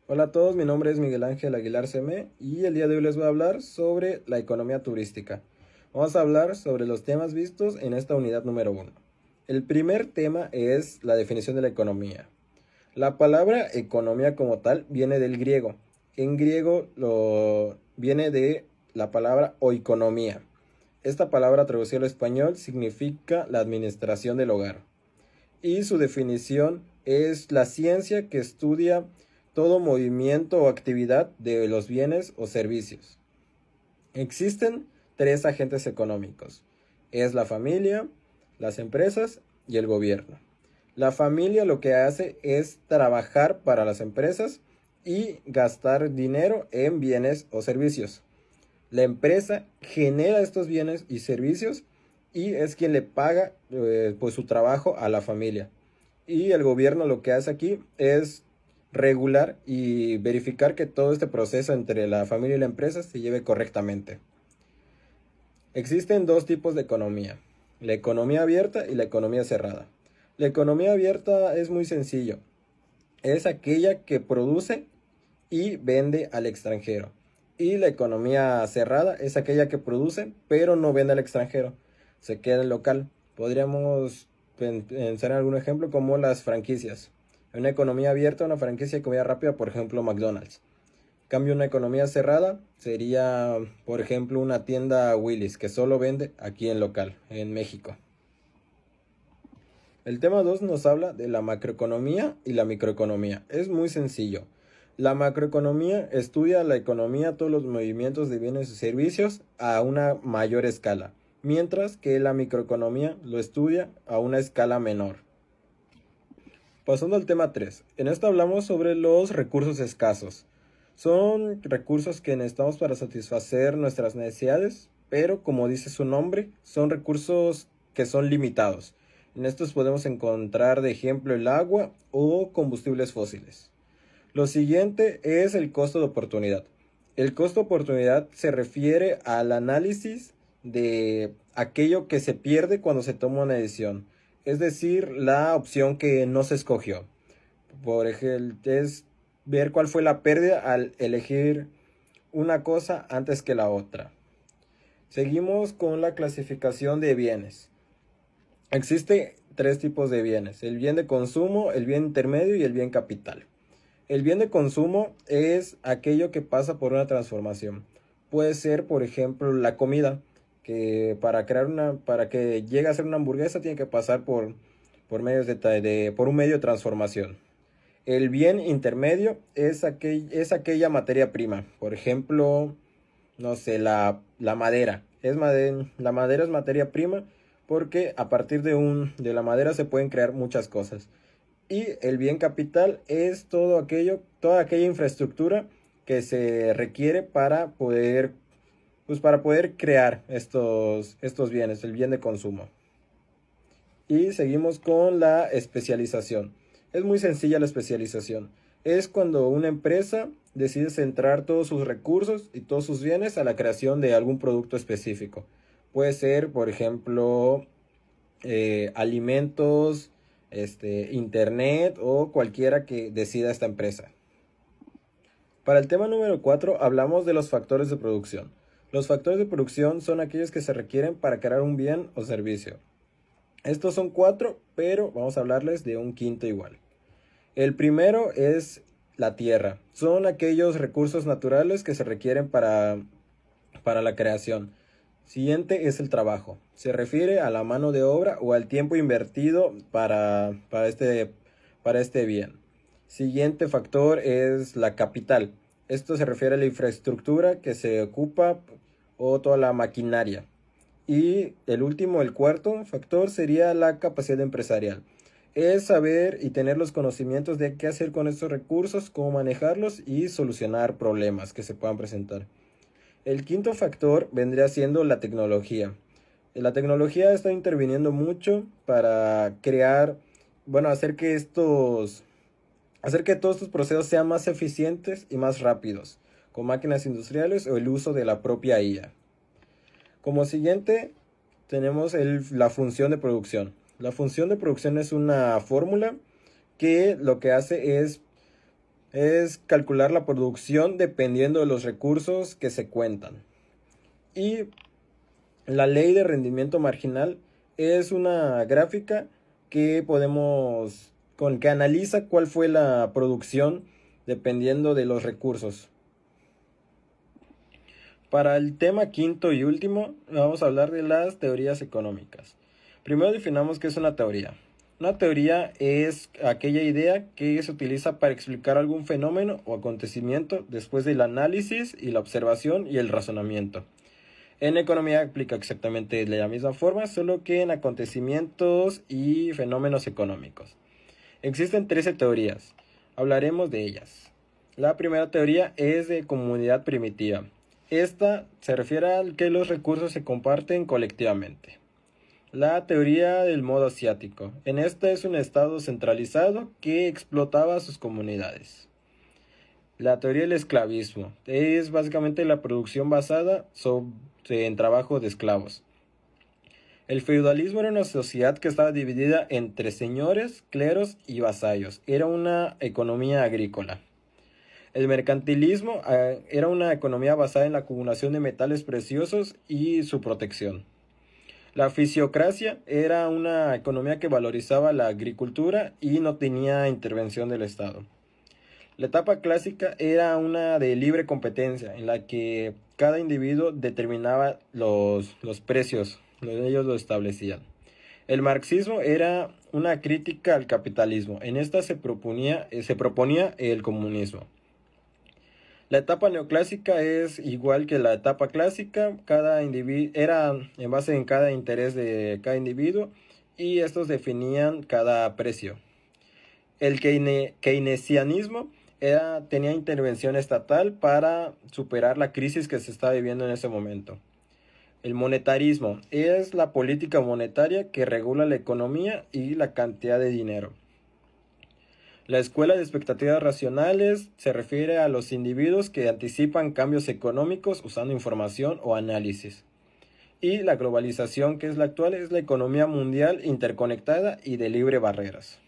Hola a todos, mi nombre es Miguel Ángel Aguilar Ceme y el día de hoy les voy a hablar sobre la economía turística. Vamos a hablar sobre los temas vistos en esta unidad número uno. El primer tema es la definición de la economía. La palabra economía como tal viene del griego. En griego viene de la palabra oikonomía. Esta palabra traducida al español significa la administración del hogar y su definición es la ciencia que estudia todo movimiento o actividad de los bienes o servicios. Existen tres agentes económicos. Es la familia, las empresas y el gobierno. La familia lo que hace es trabajar para las empresas y gastar dinero en bienes o servicios. La empresa genera estos bienes y servicios y es quien le paga pues su trabajo a la familia. Y el gobierno lo que hace aquí es regular y verificar que todo este proceso entre la familia y la empresa se lleve correctamente. Existen dos tipos de economía, la economía abierta y la economía cerrada. La economía abierta es muy sencillo, es aquella que produce y vende al extranjero. Y la economía cerrada es aquella que produce pero no vende al extranjero, se queda en local. Podríamos pensar en algún ejemplo como las franquicias. En una economía abierta, una franquicia de comida rápida, por ejemplo McDonald's. En cambio, una economía cerrada sería, por ejemplo, una tienda Willis que solo vende aquí en local, en México. El tema 2 nos habla de la macroeconomía y la microeconomía. Es muy sencillo. La macroeconomía estudia la economía, todos los movimientos de bienes y servicios a una mayor escala, mientras que la microeconomía lo estudia a una escala menor. Pasando al tema 3. En esto hablamos sobre los recursos escasos. Son recursos que necesitamos para satisfacer nuestras necesidades, pero como dice su nombre, son recursos que son limitados. En estos podemos encontrar de ejemplo el agua o combustibles fósiles. Lo siguiente es el costo de oportunidad. El costo de oportunidad se refiere al análisis de aquello que se pierde cuando se toma una decisión, es decir, la opción que no se escogió. Por ejemplo, es ver cuál fue la pérdida al elegir una cosa antes que la otra. Seguimos con la clasificación de bienes. Existe tres tipos de bienes: el bien de consumo, el bien intermedio y el bien capital. El bien de consumo es aquello que pasa por una transformación. Puede ser, por ejemplo, la comida, que para que llegue a ser una hamburguesa tiene que pasar por un medio de transformación. El bien intermedio es aquella materia prima. Por ejemplo, no sé, la madera. La madera es materia prima porque a partir de la madera se pueden crear muchas cosas. Y el bien capital es toda aquella infraestructura que se requiere para poder crear estos bienes, el bien de consumo. Y seguimos con la especialización. Es muy sencilla la especialización. Es cuando una empresa decide centrar todos sus recursos y todos sus bienes a la creación de algún producto específico. Puede ser, por ejemplo, alimentos, internet o cualquiera que decida esta empresa. Para el tema número 4 hablamos de los factores de producción. Los factores de producción son aquellos que se requieren para crear un bien o servicio. Estos son cuatro, pero vamos a hablarles de un quinto igual. El primero es la tierra. Son aquellos recursos naturales que se requieren para la creación. Siguiente es el trabajo. Se refiere a la mano de obra o al tiempo invertido para este bien. Siguiente factor es la capital. Esto se refiere a la infraestructura que se ocupa o toda la maquinaria. Y el último, el cuarto factor sería la capacidad empresarial. Es saber y tener los conocimientos de qué hacer con estos recursos, cómo manejarlos y solucionar problemas que se puedan presentar. El quinto factor vendría siendo la tecnología. La tecnología está interviniendo mucho para hacer que todos estos procesos sean más eficientes y más rápidos, con máquinas industriales o el uso de la propia IA. Como siguiente, tenemos la función de producción. La función de producción es una fórmula que lo que hace es Es calcular la producción dependiendo de los recursos que se cuentan. Y la ley de rendimiento marginal es una gráfica con que analiza cuál fue la producción dependiendo de los recursos. Para el tema quinto y último, vamos a hablar de las teorías económicas. Primero definamos qué es una teoría. Una teoría es aquella idea que se utiliza para explicar algún fenómeno o acontecimiento después del análisis y la observación y el razonamiento. En economía aplica exactamente de la misma forma, solo que en acontecimientos y fenómenos económicos. Existen 13 teorías. Hablaremos de ellas. La primera teoría es de comunidad primitiva. Esta se refiere a que los recursos se comparten colectivamente. La teoría del modo asiático. En esta es un estado centralizado que explotaba a sus comunidades. La teoría del esclavismo es básicamente la producción basada en trabajo de esclavos. El feudalismo era una sociedad que estaba dividida entre señores, cleros y vasallos. Era una economía agrícola. El mercantilismo era una economía basada en la acumulación de metales preciosos y su protección. La fisiocracia era una economía que valorizaba la agricultura y no tenía intervención del Estado. La etapa clásica era una de libre competencia, en la que cada individuo determinaba los precios, ellos lo establecían. El marxismo era una crítica al capitalismo, en esta se proponía el comunismo. La etapa neoclásica es igual que la etapa clásica, era en base en cada interés de cada individuo y estos definían cada precio. El keynesianismo tenía intervención estatal para superar la crisis que se estaba viviendo en ese momento. El monetarismo es la política monetaria que regula la economía y la cantidad de dinero. La escuela de expectativas racionales se refiere a los individuos que anticipan cambios económicos usando información o análisis. Y la globalización, que es la actual, es la economía mundial interconectada y de libre barreras.